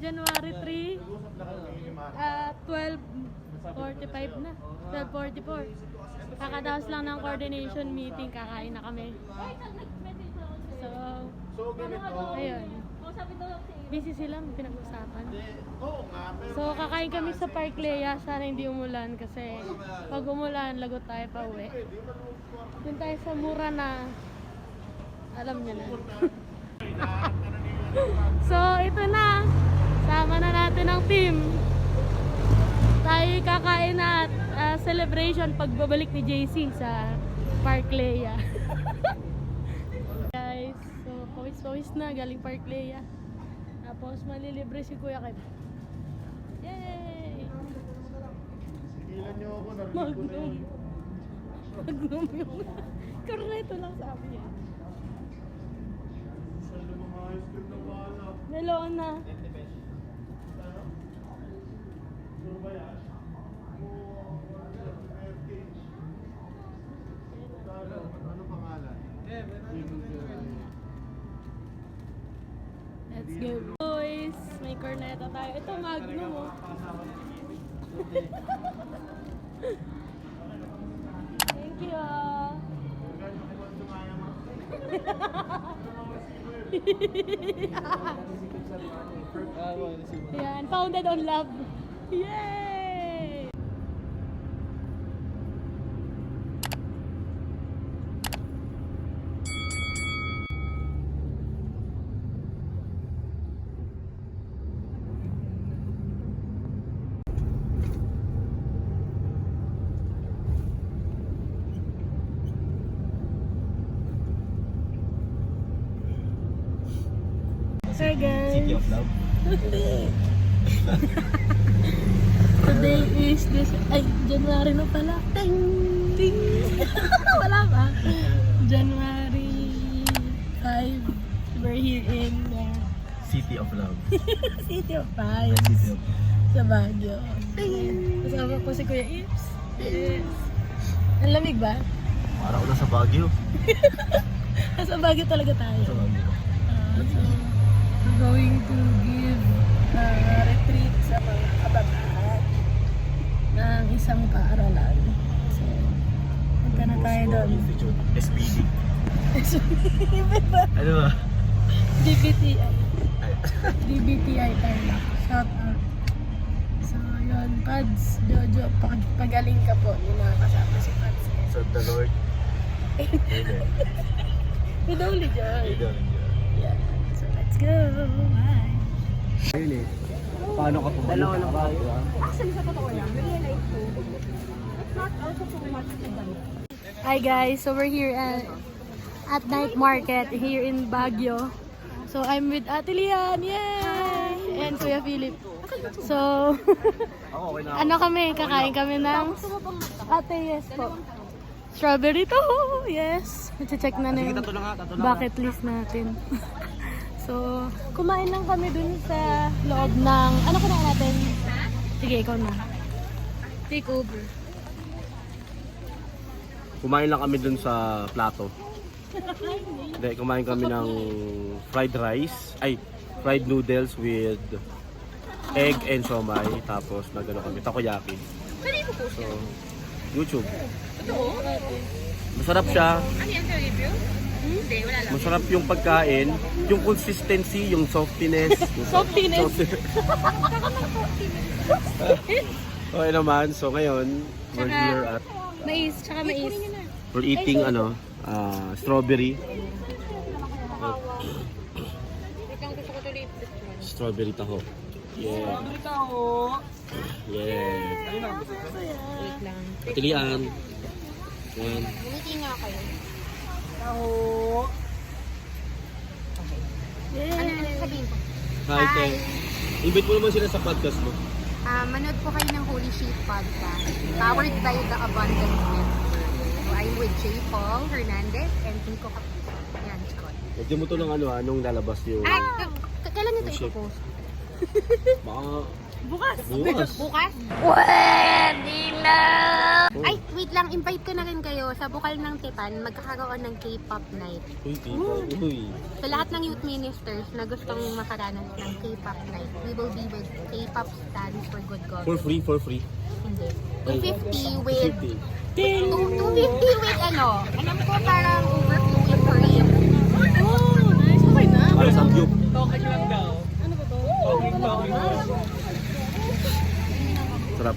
January 3, 12:45 na. 12:44. Kakatapos lang ng coordination meeting, kakain na kami. So, ayun. Busy silang pinag-usapan. So, kakain kami sa Park Lea. Sana hindi umulan kasi pag umulan, lagot tayo pa uwi. Doon tayo sa mura na alam niyo na. So, ito na. Sama na natin ang team. Tayo kakain na at celebration pagbabalik ni JC sa Park Lea. Guys, so pawis-pawis na galing Park Lea. Tapos malilibre si Kuya Kev. Yay! Sigilan niyo ako, narinig ko na Magnum. yun. Magnum yung korneto lang sabi niya. Sa lumang ice cream na wala. Meloon na. Ano? Sure ba yan? Ano pangalan? Let's go. Boys, may corneta tayo. Ito Magnum oh. Thank you ah. Yan, founded on love. Yay! Hey guys. City of Love. Today is this January na pala. Ting! Ting! Wala ba? January 5. We're here in City of Love. City of Pines. City of Sa Baguio. Ting! Kasama ko si Kuya Ips. Yes. Ang lamig ba? Para ko na sa Baguio. Nasa Baguio talaga tayo. Sa Baguio. So, we're going to give retreat sa mga kabataan ng isang paaralan. So, punta na tayo doon. Institute. SPD. Iba ba? Ano ba? DBTI. DBTI Tarlac. Shout out. So, yun. Pads, Jojo, pagaling ka po. Yung mga kasama si Pads. Sa the Lord. Amen. With only joy. Amen. Yeah. So, let's go. Bye. Ayun eh. Paano ka pumalik? Dalawa lang tayo. Actually, sa totoo lang, realize ko, it's not also so much to buy. Hi guys, so we're here at night market here in Baguio. So I'm with Ate Lian, yay! And Kuya Philip. So, Ako, okay na ako. ano kami, kakain kami ng Ate, yes po. Strawberry to, yes. Check na na yung bucket list natin. So, kumain lang kami dun sa loob ng... Ano kinain natin? Sige, ikaw na. Take over. Kumain lang kami dun sa plato. Hindi, kumain kami ng fried rice. Ay, fried noodles with egg and siomai. Tapos nagano kami, takoyaki. So, YouTube. Masarap siya. Ano yan sa review? Hindi, wala lang. Masarap yung pagkain. Yung consistency, yung softiness. Softiness. Okay naman. So ngayon, we're Tsaka- here at Mais, tsaka mais. we're eating strawberry. Itong gusto ko tuloy this one. Strawberry taho. Yeah. Yeah. Wait lang. Patilian. Yan. Bumiti nga kayo. Ano sabihin ko? Hi, Te. Invite mo naman sila sa podcast mo. Manood po kayo ng Holy Sheep Podcast. Powered by the Abundance Network. So, I'm with J. Paul Hernandez and Nico Capiz. Yan, Scott. Lagyan mo to ng nung lalabas yung... Kailan nito Sheep. ipopost? Baka Bukas. Bukas. Bukas? Pwede na! Ay, wait lang. Invite ko na rin kayo sa Bukal ng Tipan. Magkakaroon ng K-pop night. Uy, tita. Uy. Sa lahat ng youth ministers na gustong makaranas ng K-pop night, we will be with K-pop stands for good For government. free. Hindi. 250 with... 50. 250 with ano? Alam ko parang overflowing for you. Oh, nice. Okay na. Para sa view. Sarap.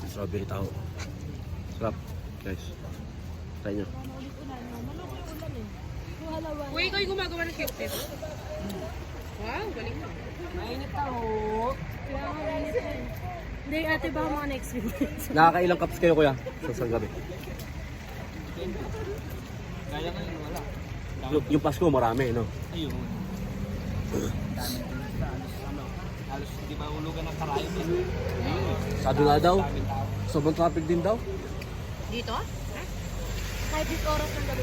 Strawberry tao. Sarap. Guys. Try nyo. Uy, ikaw yung gumagawa ng cake test. Wow, galing mo. Hindi, ate, baka mga next week. Nakakailang cups kayo kuya? Sa isang gabi. Yung Pasko marami, no? Ayun. Halos hindi mahulugan ng karayom eh. Sado na daw. Sobrang traffic din daw. Dito? Kahit this oras ng gabi.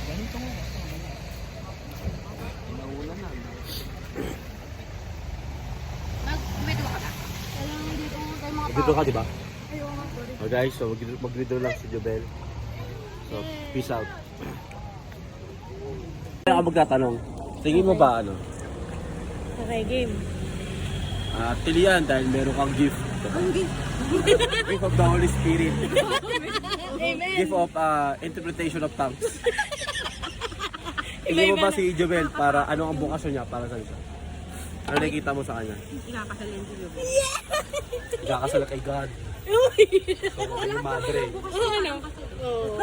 Ganito nga. Pinaulan na. Mag-video ka ba? Kailangan dito tayo mga Mag-withdraw ka, di ba? Ayaw nga, sorry. Oh guys, so mag-withdraw lang si Jobel. So, peace out. Kaya ako magtatanong, tingin mo ba ano? Okay, game. Tilian dahil meron kang gift. Gift of the Holy Spirit. Amen. Gift of interpretation of tongues. Tingin mo ba si Jobel para ano ang bukasyon niya para sa isa? Ano nakikita mo sa kanya? Ikakasal yan si Jobel. Ikakasal kay God. So, yung madre. Ano? Oh.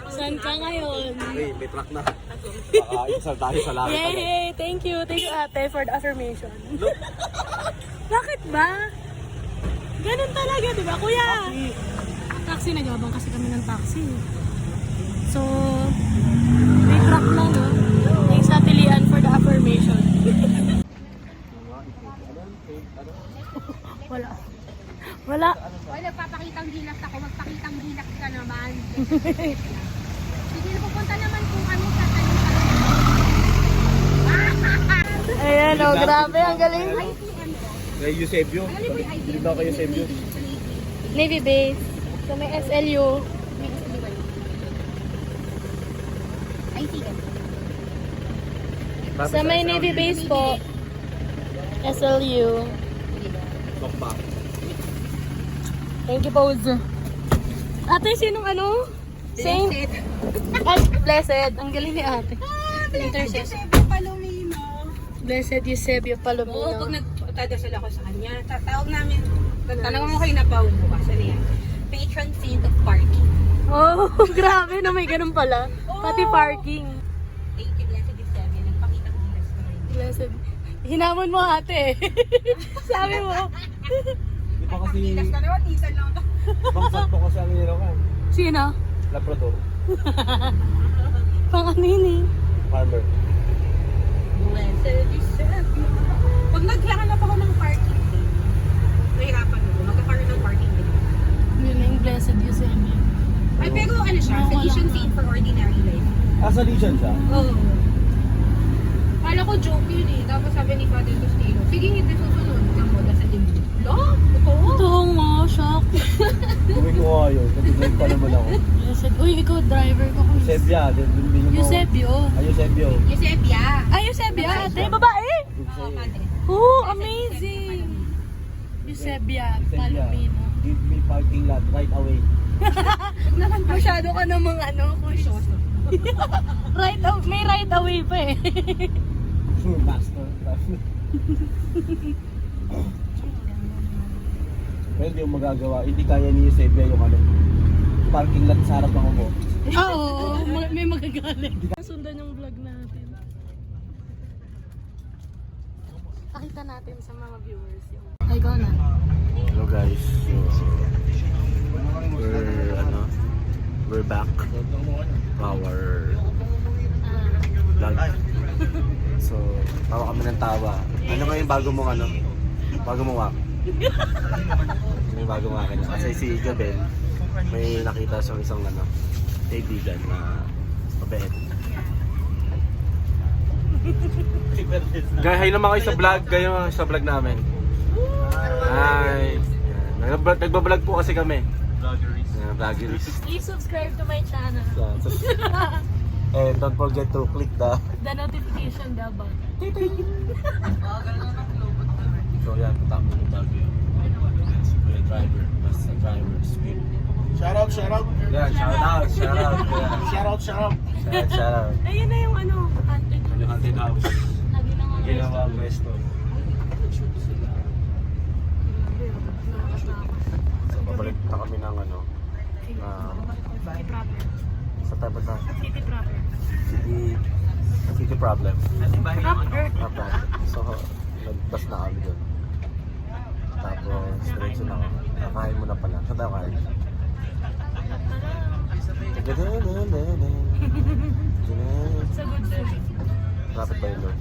Saan ka ngayon? Hey, may truck na. Baka isal tayo sa langit. Yay! Thank you ate for the affirmation. Look, Bakit ba? Ganun talaga, di ba kuya? Taxi, nagabang kasi kami ng taxi. So, may truck lang, no? Thanks sa Tilian for the affirmation. Wala. Wala. Hoy, nagpapakitang gilas ako. Magpakitang gilas ka naman. Sige, pupunta naman po kami sa Ayan, oh, grabe, ang galing. kay Eusebio. Bilib daw kay Eusebio. Navy base. So, may SLU. Ay, sige. Sa may Navy base po, SLU. Sokpa. Thank you, Pose. Ate, sinong ano? Saint? Ay, blessed. Ang galing ni ate. Intercessor. Palomino. Blessed Eusebio Oo, Palomino. pag nagdadasal ako sa kanya, tatawag namin, tanong mo kayo na Paul bukas, ano yan? Patron saint of parking. Oh, grabe na may ganun pala. Pati parking. Thank you, blessed is seven. Nagpakitang gilas na rin. Blessed. Hinamon mo ate. Sabi mo. Di ba kasi, Gilas ka naman, isan lang ako. bangsat po kasi ang nilawang. Sino? Labrador. Pang ano yun eh. Farmer. Blessed is seven. Pag naghahanap ako ng parking, nahirapan ako. Magkakaroon ng parking din. Yun na yung Blessed Eusebio. Ay, pero ano siya, Salesian saint for ordinary life. Salesian siya? Oo. Kala ko joke yun eh. Tapos sabi ni Father Tostino, sige, hindi susunod. Kamoda sa dibdib. Lo? Totoo? Totoo nga, shock. Uwi ko nga yun. Kasi drive pa naman ako. Blessed. Uy, ikaw driver ko. Eusebia. Eusebio. Eusebio. Eusebia. Ay, Eusebio ate. Babae. Oo, madre. Oh, amazing. Eusebia Palomino. Give me parking lot right away. Masyado ka namang ano, kursoso. May right away pa eh. Master. Well, hindi yung magagawa. Hindi kaya ni Eusebia yung ano, parking lot sa harap ng mo. Oo, may magagaling. Sundan yung vlog natin. Pakita natin sa mga viewers yung... Ay, go na. Hello guys. So, we're back to our vlog. So, tawa kami ng tawa. Ano ba yung bago mong ano? Bago mong wak? Ano yung bago mong akin? Kasi si Jobel, may nakita siyang isang ano, kaibigan na mabait. Gaya, hi naman kayo sa vlog. Gaya naman kayo sa vlog namin. Hi. Yan. Nagbablog po kasi kami. Vloggeries. Please subscribe to my channel. And don't forget to click the... The notification bell button. So yan, patap mo yung Baguio. Kuya driver, basta driver, speed. Shout out, shout out. Yeah, shout out. Yeah. Shout out, shout out. Shout out. Ayun na yung ano, haunted. Yung haunted house. Lagi na nga. Ginawa ang resto. So, babalik na kami ng ano, City proper. sa tayo ba? City proper. City problem. Proper. Proper. So, nagbas na kami doon. Tapos, diretso na ako. Nakain mo na pala. Saan tayo kain? Sa good food. Malapit ba yun doon?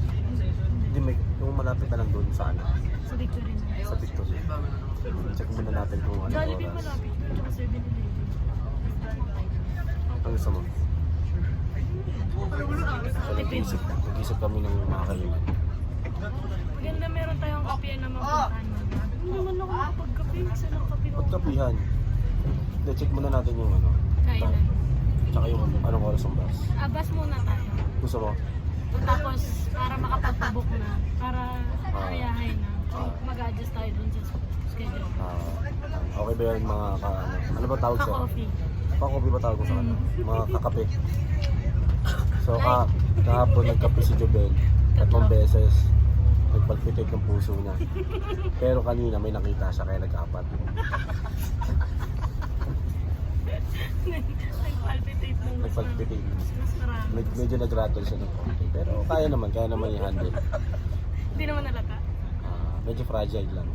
Hindi, may, yung malapit na lang doon sa ano? Sa Victory na. Sa Victory. Check muna natin kung ano Jollibee oras. malapit. Tsaka 7-Eleven. Ang gusto mo? So, nag-isip kami ng mga kainan. Ganda meron tayong kape na mapuntahan mo. Hindi naman ako makapagkape. Isa lang kape ko. Pagkapihan. Hindi, check muna natin yung ano. Kainan. Tsaka yung anong oras ang bus. Bus muna tayo. Gusto mo? Tapos, para makapagpabook na. Para ayahay na. Ah. Mag-adjust tayo dun sa schedule. Okay ba yan mga ano ba tawag sa? Ka-coffee. Pa-coffee ba tawag ko sa ano? Mga kakape. So kahapon nagkape si Jobel 3 beses. Nagpalpitate ng puso niya. Pero kanina may nakita siya kaya nag-apat. Nagpalpitate ng Nagpalpitate. mas marami. Medyo nag-rattle siya ng konti. Pero kaya naman i-handle. Hindi naman nalata. Medyo fragile lang.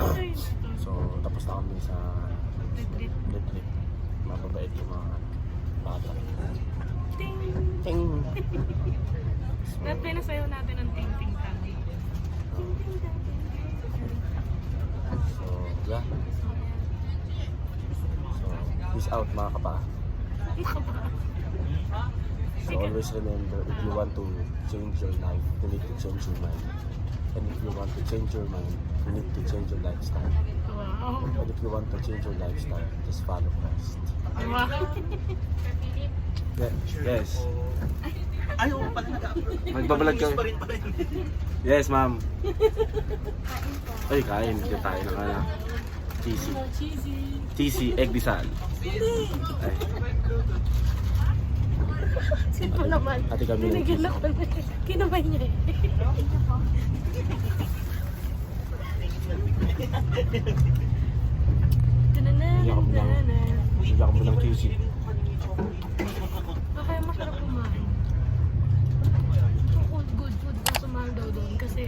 Ay, So tapos na kami sa retreat. retreat. Mababait yung mga bata. Ting! Ting! Lahat pinasayaw natin ang ting-ting-tang. So, yeah. So, peace out mga kapa. So, always remember, if you want to change your life, you need to change your mind. And if you want to change your mind, you need to change your lifestyle. Wow. And if you want to change your lifestyle, just follow Christ. Wow. Yes. Ayaw pa rin Magbabalag kami. Yes, ma'am. Ay, kain. Hindi tayo ng ano. Cheesy. Cheesy. Cheesy, egg disal. Ay. Sino naman? Ate kami ng Tinigil ako na. Kinabay niya eh. Iyak mo ng cheesy. Kaya masarap kumain. Yung good food kung sumahal daw doon. Kasi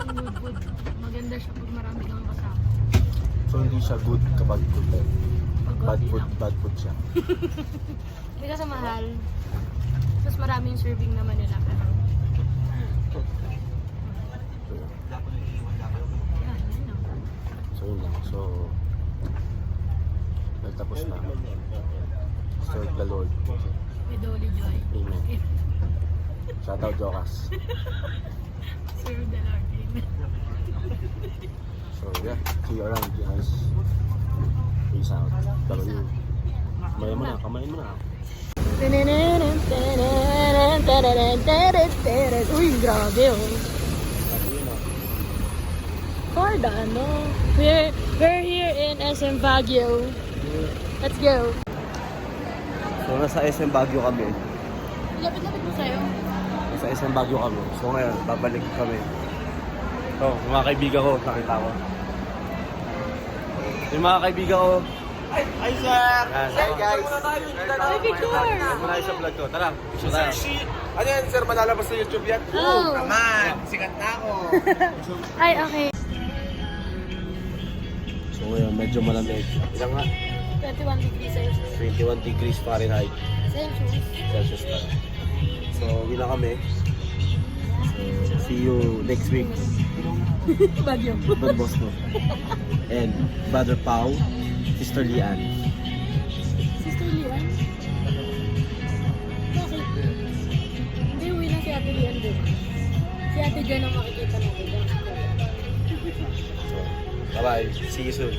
yung good food, maganda siya pag marami kang kasama. So hindi siya good kapag good. Pag Bad food siya. Hindi kasi mahal. Tapos maraming serving naman nila. Pero, yun lang. So yun lang. So, nagtapos na. Serve the Lord. With holy joy. Amen. Shout out Jokas. Serve the Lord. Amen. So yeah, see you around guys. Peace out. W. Kumain mo na, kumain mo na. Uy, grabe oh. Cardano. We're here in SM Baguio. Let's go. So nasa SM Baguio kami. Lapit-lapit mo sa'yo. Nasa SM Baguio kami. So ngayon, babalik kami. So, mga kaibigan ko, nakita ko. Yung mga kaibigan ko. Hi, sir! Hey guys! Ay, Victor! Muna sa vlog ko. Tara, shoot tayo. Ano yan, sir? Malalabas sa YouTube yan? Oh. Naman! Sikat na ako! Ay, okay. So ngayon, medyo malamig. Ilang nga? 21 degrees Celsius. 21 degrees Fahrenheit. Celsius. Celsius na. So, yun na kami. So, see you next week. Baguio. Don Bosco. And Brother Pau, Sister Lian. Sister Lian? Bakit? dyan ang makikita natin. Bye-bye. See you soon.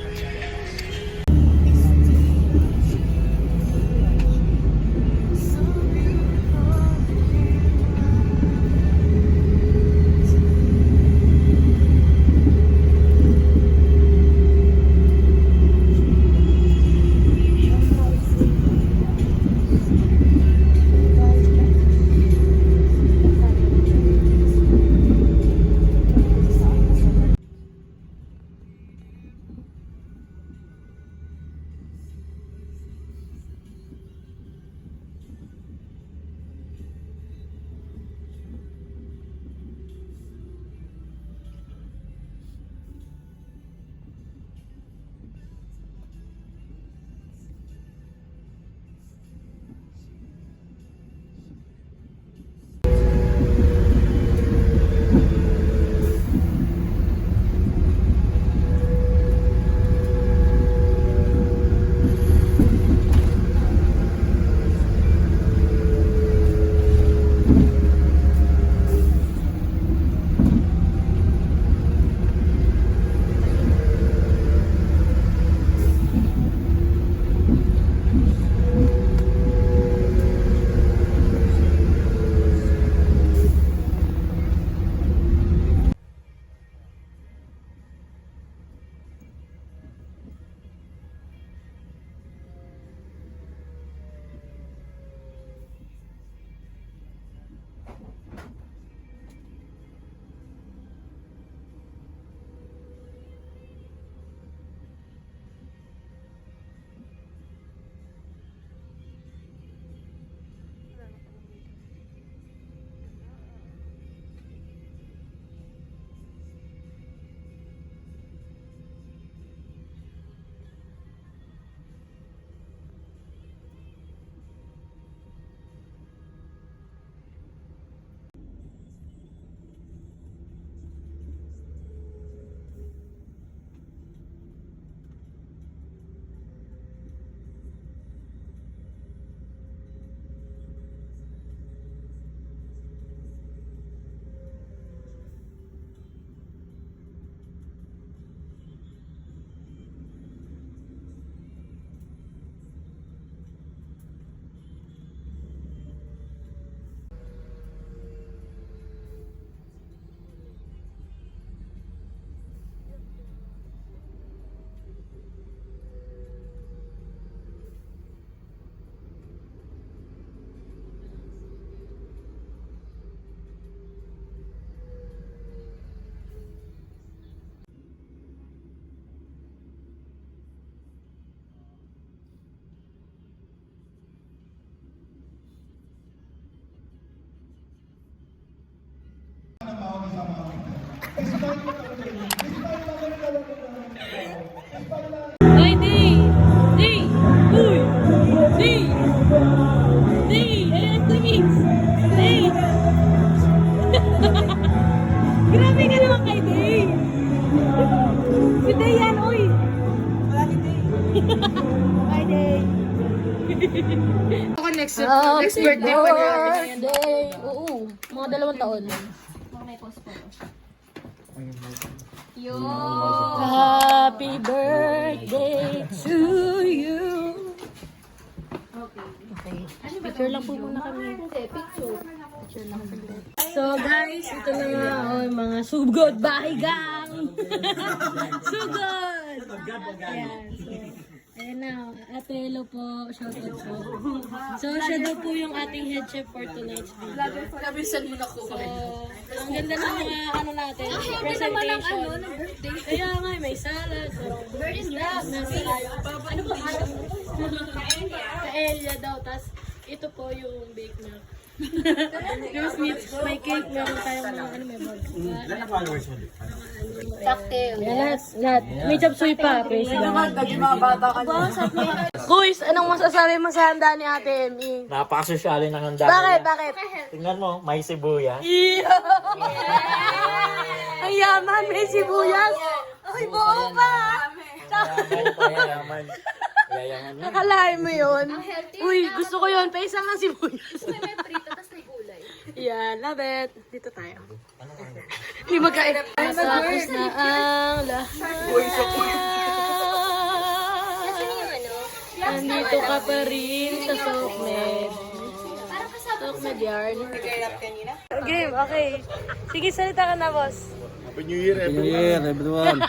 Ay, Day! Day! Uy! Day! Day! Electric! Day! Grabe ka naman kay Day! Si Day yan, uy! Wala si Day! Bye, Day! Ako next birthday ko na. Birthday! Oo, mga 2 taon. Happy birthday to you. Okay. Picture lang po muna kami. Picture lang kami. So guys, ito na nga mga sugod bahigang. Sugod! Ayan. So, ayan na. Ate Elo po. Shoutout po. So siya daw po yung ating head chef for tonight's video. Nabisan mo na ko. So, ang ganda ng mga ano natin, presentation. Kaya nga, may salad, so, snacks, ano ba? Paella daw, tas ito po yung bake na. Tapos may cake, meron tayong mga ano, may bag. Cocktail. Yan, lahat. May chop suey pa. Kuys, anong masasabi mo sa handa ni Ate Emmy? Napakasosyalin ng handa. Bakit? Bakit? Tingnan mo, may sibuyas. Ang yaman, may sibuyas. Ay, buo pa. Yaman. Yayaman na. Nakalain mo yun? Uy, gusto ko yun. Pa isang ang sibuyas. May prito, tapos may gulay. Yeah, love it. Dito tayo. Hindi magkain. Tapos na ang lahat. Nandito ka pa rin sa Sokmed. Sokmed yarn. Game, okay. Sige, salita ka na, boss. Happy New Year, New Year, everyone.